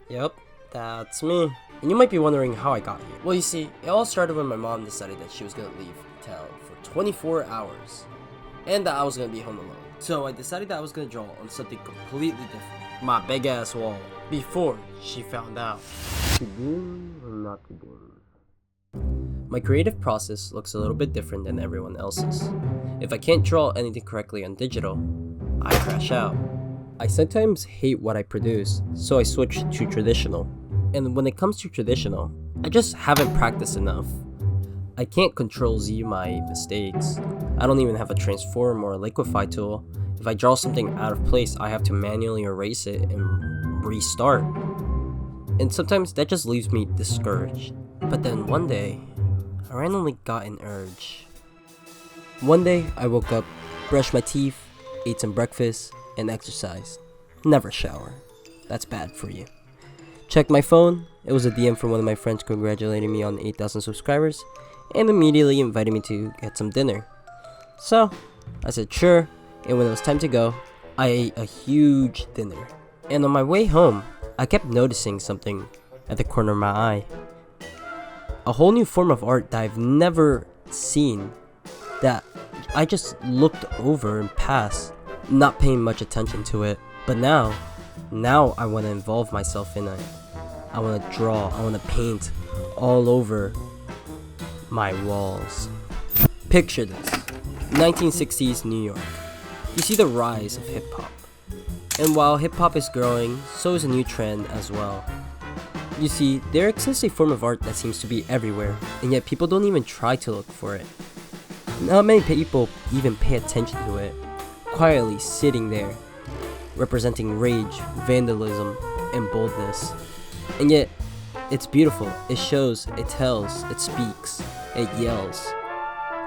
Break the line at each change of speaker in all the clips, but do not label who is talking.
Yep, that's me. And you might be wondering how I got here. Well, you see, it all started when my mom decided that she was gonna leave town for 24 hours. And that I was gonna be home alone. So I decided that I was gonna draw on something completely different. My big ass wall. Before she found out. To do or not to do? My creative process looks a little bit different than everyone else's. If I can't draw anything correctly on digital, I crash out. I sometimes hate what I produce, so I switch to traditional. And when it comes to traditional, I just haven't practiced enough. I can't Control Z my mistakes. I don't even have a transform or a liquify tool. If I draw something out of place, I have to manually erase it and restart. And sometimes that just leaves me discouraged. But then one day, I randomly got an urge. One day, I woke up, brushed my teeth, ate some breakfast, and exercised. Never shower. That's bad for you. Checked my phone. It was a DM from one of my friends congratulating me on 8,000 subscribers and immediately invited me to get some dinner. So, I said sure, and when it was time to go, I ate a huge dinner. And on my way home, I kept noticing something at the corner of my eye. A whole new form of art that I've never seen, that I just looked over and passed, not paying much attention to it. But now I want to involve myself in it. I want to draw, I want to paint all over my walls. Picture this, 1960s New York. You see the rise of hip hop. And while hip hop is growing, so is a new trend as well. You see, there exists a form of art that seems to be everywhere, and yet people don't even try to look for it. Not many people even pay attention to it, quietly sitting there, representing rage, vandalism, and boldness. And yet, it's beautiful, it shows, it tells, it speaks, it yells.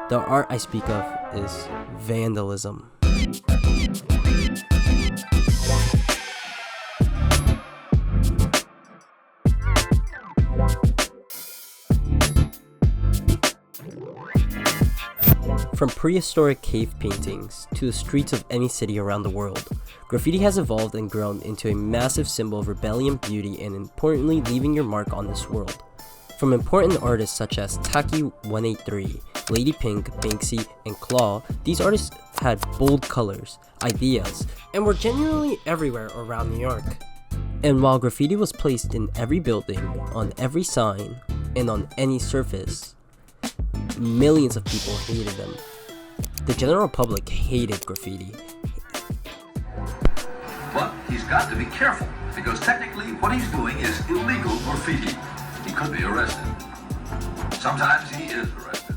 The art I speak of is vandalism. From prehistoric cave paintings to the streets of any city around the world, graffiti has evolved and grown into a massive symbol of rebellion, beauty, and importantly, leaving your mark on this world. From important artists such as Taki183, Lady Pink, Banksy, and Claw, these artists had bold colors, ideas, and were genuinely everywhere around New York. And while graffiti was placed in every building, on every sign, and on any surface, millions of people hated them. The general public hated graffiti.
But he's got to be careful, because technically what he's doing is illegal graffiti. He could be arrested. Sometimes he is arrested.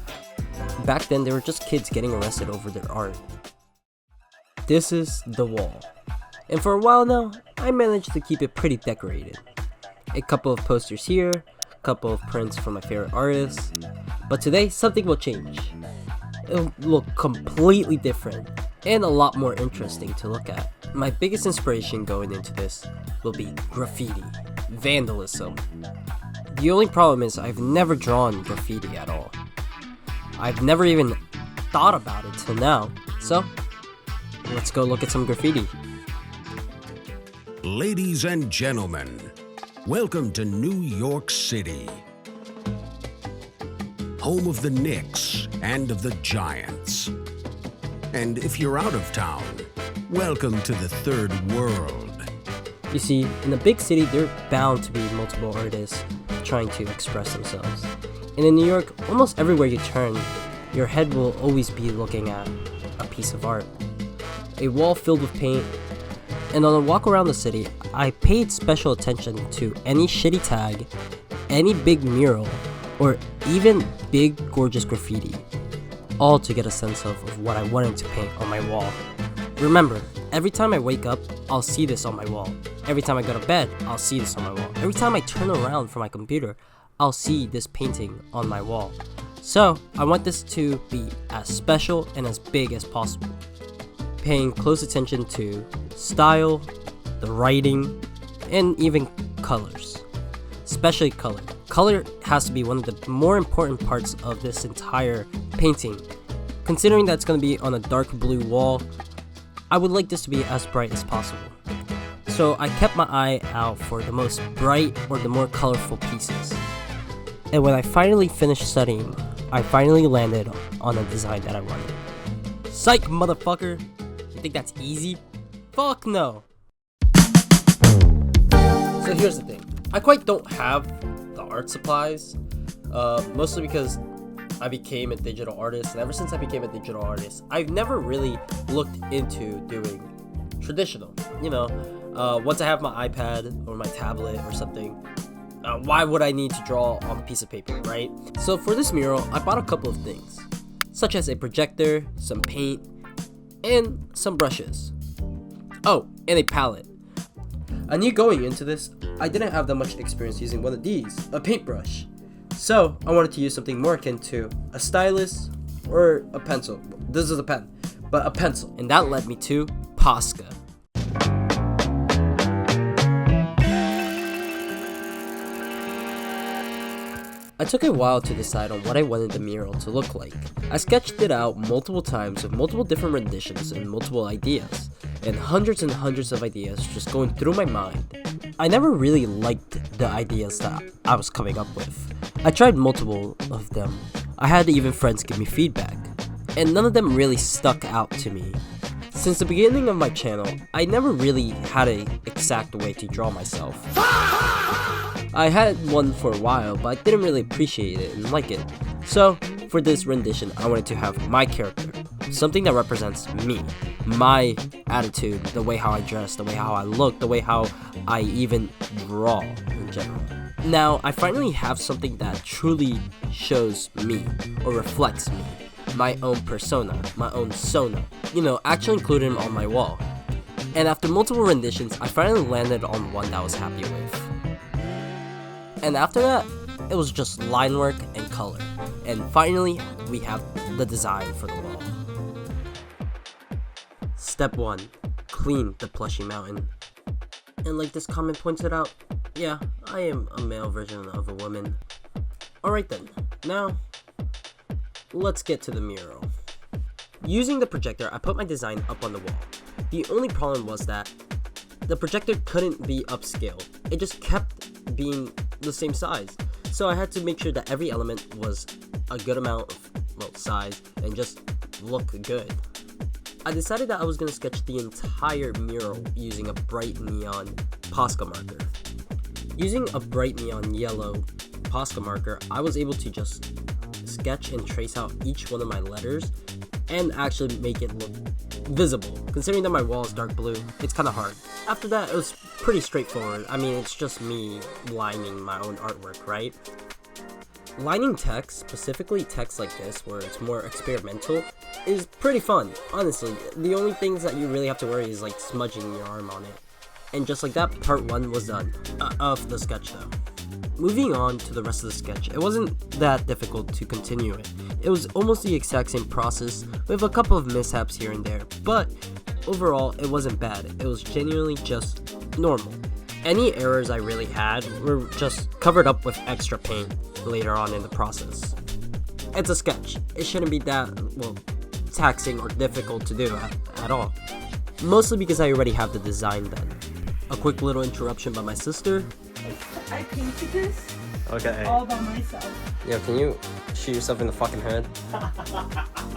Back then, they were just kids getting arrested over their art. This is the wall. And for a while now, I managed to keep it pretty decorated. A couple of posters here, a couple of prints from my favorite artists. But today, something will change. It'll look completely different and a lot more interesting to look at. My biggest inspiration going into this will be graffiti, vandalism. The only problem is I've never drawn graffiti at all. I've never even thought about it till now. So, let's go look at some graffiti.
Ladies and gentlemen, welcome to New York City, home of the Knicks and of the Giants. And if you're out of town, welcome to the third world.
You see, in a big city, there are bound to be multiple artists trying to express themselves. And in New York, almost everywhere you turn, your head will always be looking at a piece of art. A wall filled with paint. And on a walk around the city, I paid special attention to any shitty tag, any big mural, or even big gorgeous graffiti, all to get a sense of what I wanted to paint on my wall. Remember, every time I wake up, I'll see this on my wall. Every time I go to bed, I'll see this on my wall. Every time I turn around for my computer, I'll see this painting on my wall. So, I want this to be as special and as big as possible. Paying close attention to style, the writing, and even colors. Especially color. Color has to be one of the more important parts of this entire painting. Considering that it's going to be on a dark blue wall, I would like this to be as bright as possible. So I kept my eye out for the most bright or the more colorful pieces. And when I finally finished studying, I finally landed on a design that I wanted. Psych, motherfucker! You think that's easy? Fuck no! So here's the thing. I quite don't have the art supplies, mostly because I became a digital artist, and ever since I became a digital artist, I've never really looked into doing traditional. You know, once I have my iPad or my tablet or something, why would I need to draw on a piece of paper, right? So for this mural, I bought a couple of things, such as a projector, some paint, and some brushes. Oh, and a palette. I knew going into this, I didn't have that much experience using one of these, a paintbrush. So I wanted to use something more akin to a stylus or a pencil. This is a pen, but a pencil. And that led me to Posca. I took a while to decide on what I wanted the mural to look like. I sketched it out multiple times with multiple different renditions and multiple ideas, and hundreds of ideas just going through my mind. I never really liked the ideas that I was coming up with. I tried multiple of them. I had even friends give me feedback, and none of them really stuck out to me. Since the beginning of my channel, I never really had an exact way to draw myself. I had one for a while, but I didn't really appreciate it and like it. So, for this rendition, I wanted to have my character. Something that represents me. My attitude, the way how I dress, the way how I look, the way how I even draw in general. Now, I finally have something that truly shows me, or reflects me. My own persona, my own sona. You know, actually included him on my wall. And after multiple renditions, I finally landed on one that I was happy with. And after that, it was just line work and color. And finally, we have the design for the wall. Step 1. Clean the plushie mountain. And like this comment pointed out, yeah, I am a male version of a woman. Alright then, now, let's get to the mural. Using the projector, I put my design up on the wall. The only problem was that the projector couldn't be upscaled. It just kept being the same size. So I had to make sure that every element was a good amount of, well, size and just look good. I decided that I was going to sketch the entire mural using a bright neon Posca marker. Using a bright neon yellow Posca marker, I was able to just sketch and trace out each one of my letters and actually make it look visible. Considering that my wall is dark blue, it's kind of hard. After that, it was pretty straightforward. I mean, it's just me lining my own artwork, right? Lining text, specifically text like this, where it's more experimental, is pretty fun, honestly. The only things that you really have to worry is like smudging your arm on it. And just like that, part 1 was done, of the sketch though. Moving on to the rest of the sketch, it wasn't that difficult to continue it. It was almost the exact same process, with a couple of mishaps here and there, but overall, it wasn't bad. It was genuinely just normal. Any errors I really had were just covered up with extra paint later on in the process. It's a sketch. It shouldn't be that, well, taxing or difficult to do at all. Mostly because I already have the design done. A quick little interruption by my sister.
I painted this
Okay.
all by myself.
Yo, can you shoot yourself in the fucking head?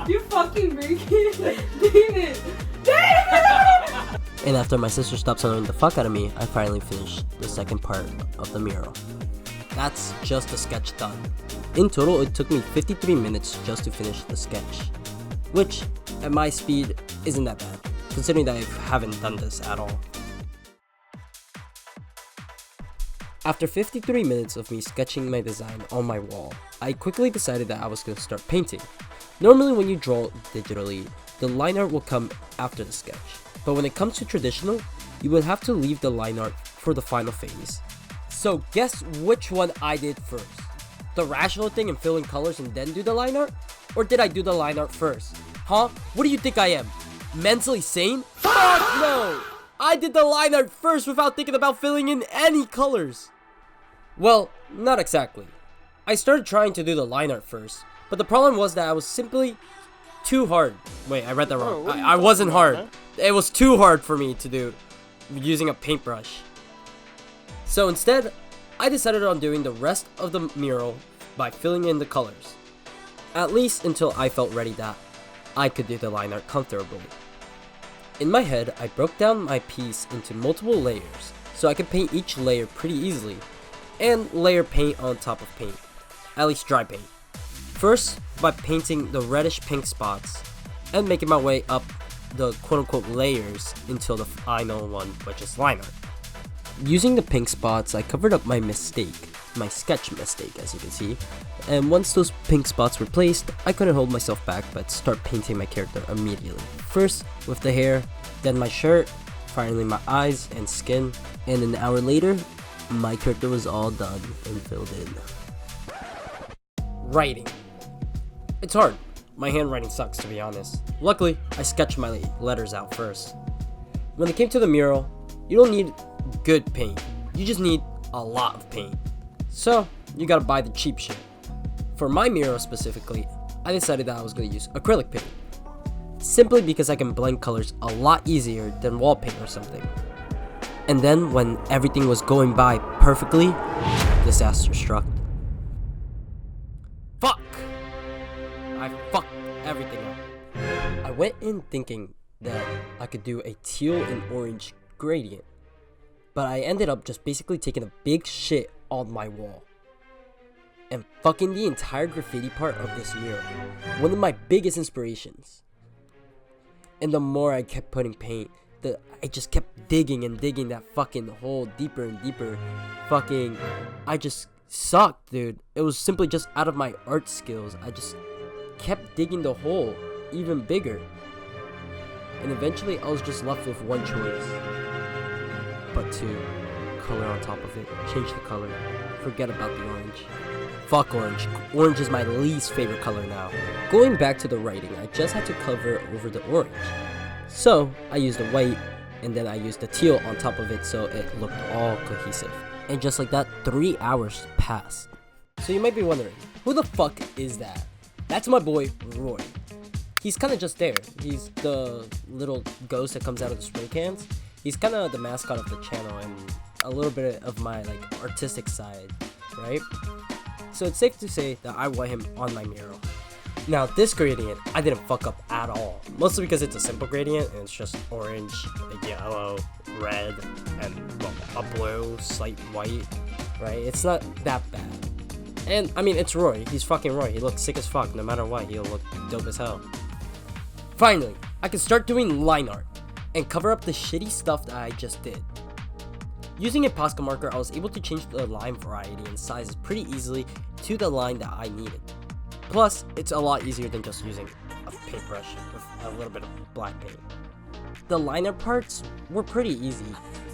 You fucking break it. David! David!
And after my sister stops annoying the fuck out of me, I finally finished the second part of the mural. That's just the sketch done. In total, it took me 53 minutes just to finish the sketch. Which, at my speed, isn't that bad, considering that I haven't done this at all. After 53 minutes of me sketching my design on my wall, I quickly decided that I was going to start painting. Normally when you draw digitally, the line art will come after the sketch. But when it comes to traditional, you will have to leave the line art for the final phase. So guess which one I did first? The rational thing and fill in colors and then do the line art? Or did I do the line art first? Huh? What do you think I am? Mentally sane? Fuck no! I did the line art first without thinking about filling in any colors. Well, not exactly. I started trying to do the line art first, but the problem was that I was simply too hard. Wait, I read that wrong. I wasn't hard. It was too hard for me to do using a paintbrush. So instead, I decided on doing the rest of the mural by filling in the colors. At least until I felt ready that I could do the line art comfortably. In my head, I broke down my piece into multiple layers so I could paint each layer pretty easily and layer paint on top of paint, at least dry paint. First, by painting the reddish pink spots and making my way up the quote-unquote layers until the final one, which is line art. Using the pink spots, I covered up my sketch mistake as you can see, and once those pink spots were placed, I couldn't hold myself back but start painting my character immediately. First with the hair, then my shirt, finally my eyes and skin, and an hour later, my character was all done and filled in. Writing. It's hard. My handwriting sucks, to be honest. Luckily, I sketched my letters out first. When it came to the mural, you don't need good paint. You just need a lot of paint. So, you gotta buy the cheap shit. For my mural specifically, I decided that I was gonna use acrylic paint. Simply because I can blend colors a lot easier than wall paint or something. And then, when everything was going by perfectly, disaster struck. Fuck! I fucked everything up. I went in thinking that I could do a teal and orange gradient, but I ended up just basically taking a big shit on my wall and fucking the entire graffiti part of this mural. One of my biggest inspirations. And the more I kept putting paint, I just kept digging and digging that fucking hole deeper and deeper. I just sucked, dude. It was simply just out of my art skills. I just kept digging the hole even bigger. And eventually I was just left with one choice. But to color on top of it, change the color, forget about the orange. Fuck orange. Orange is my least favorite color now. Going back to the writing, I just had to cover over the orange. So I used the white and then I used the teal on top of it so it looked all cohesive. And just like that, 3 hours passed. So you might be wondering, who the fuck is that? That's my boy, Roy. He's kind of just there. He's the little ghost that comes out of the spray cans. He's kind of the mascot of the channel and a little bit of my artistic side, right? So it's safe to say that I want him on my mural. Now this gradient, I didn't fuck up at all. Mostly because it's a simple gradient and it's just orange, a yellow, red, and well, a blue, slight white, right? It's not that bad. And I mean, it's Roy. He's fucking Roy. He looks sick as fuck. No matter what, he'll look dope as hell. Finally, I can start doing line art and cover up the shitty stuff that I just did. Using a Posca marker, I was able to change the line variety and sizes pretty easily to the line that I needed. Plus, it's a lot easier than just using a paintbrush with a little bit of black paint. The line art parts were pretty easy,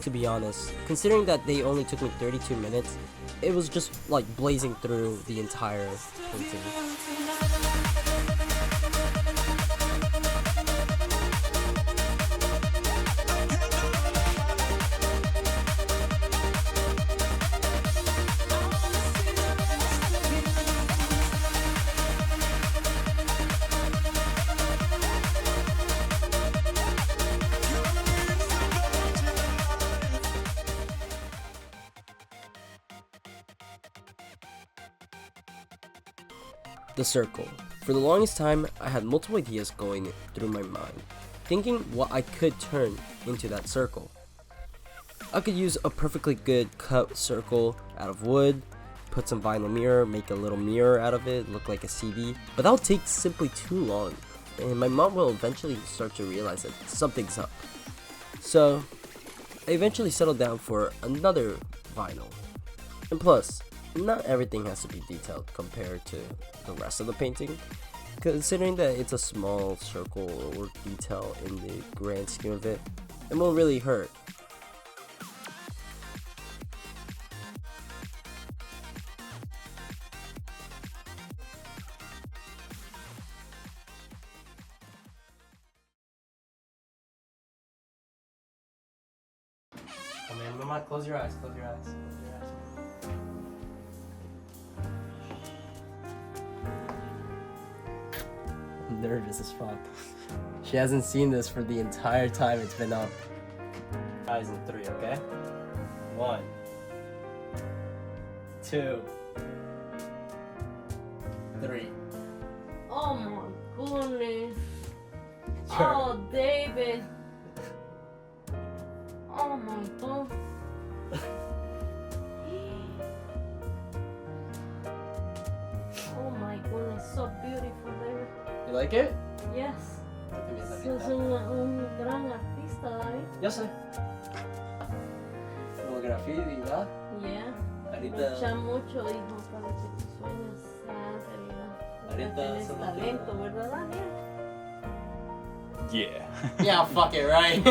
to be honest. Considering that they only took me 32 minutes, it was just like blazing through the entire painting. The circle. For the longest time, I had multiple ideas going through my mind, thinking what I could turn into that circle. I could use a perfectly good cut circle out of wood, put some vinyl mirror, make a little mirror out of it, look like a CD, but that would take simply too long, and my mom will eventually start to realize that something's up. So, I eventually settled down for another vinyl. And plus, not everything has to be detailed compared to the rest of the painting, considering that it's a small circle or detail in the grand scheme of it, it won't really hurt. Come in, Mama, close your eyes, close your eyes, close your eyes. I'm nervous as fuck. She hasn't seen this for the entire time it's been up. Eyes in 3, okay? 1, 2, 3.
Oh my goodness.
Sure.
Oh, David. Oh my god. Oh my goodness, so beautiful, David.
You like it?
Yes.
Sos
Sos un gran artista, David.
Yo sé. Como graffiti, ¿verdad?
Yeah.
Ahorita-
Lucha mucho, hijo, para que tus sueños se hagan realidad.
Ahorita
Tienes
solo
talento,
quiero-
¿verdad, Daniel?
Yeah.
Yeah, fuck it, right?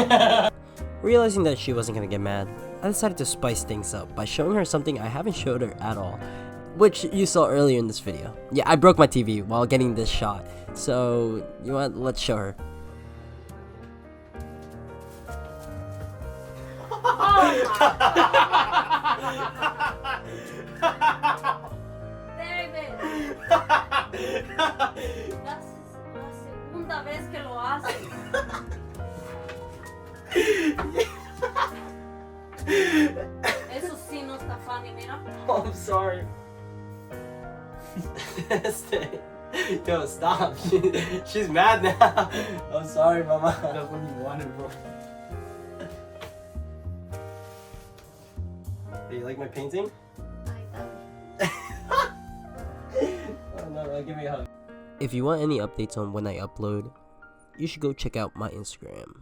Realizing that she wasn't gonna get mad, I decided to spice things up by showing her something I haven't showed her at all, which you saw earlier in this video. Yeah, I broke my TV while getting this shot, so you know what, let's show her.
David. La segunda vez que lo haces. Eso sí no está funny, mira.
Oh, I'm sorry. Yo, stop. She's mad now. I'm sorry, mama.
That's what you wanted, bro.
Do you like my painting?
Ay,
Oh, no, give me a hug. If you want any updates on when I upload, you should go check out my Instagram.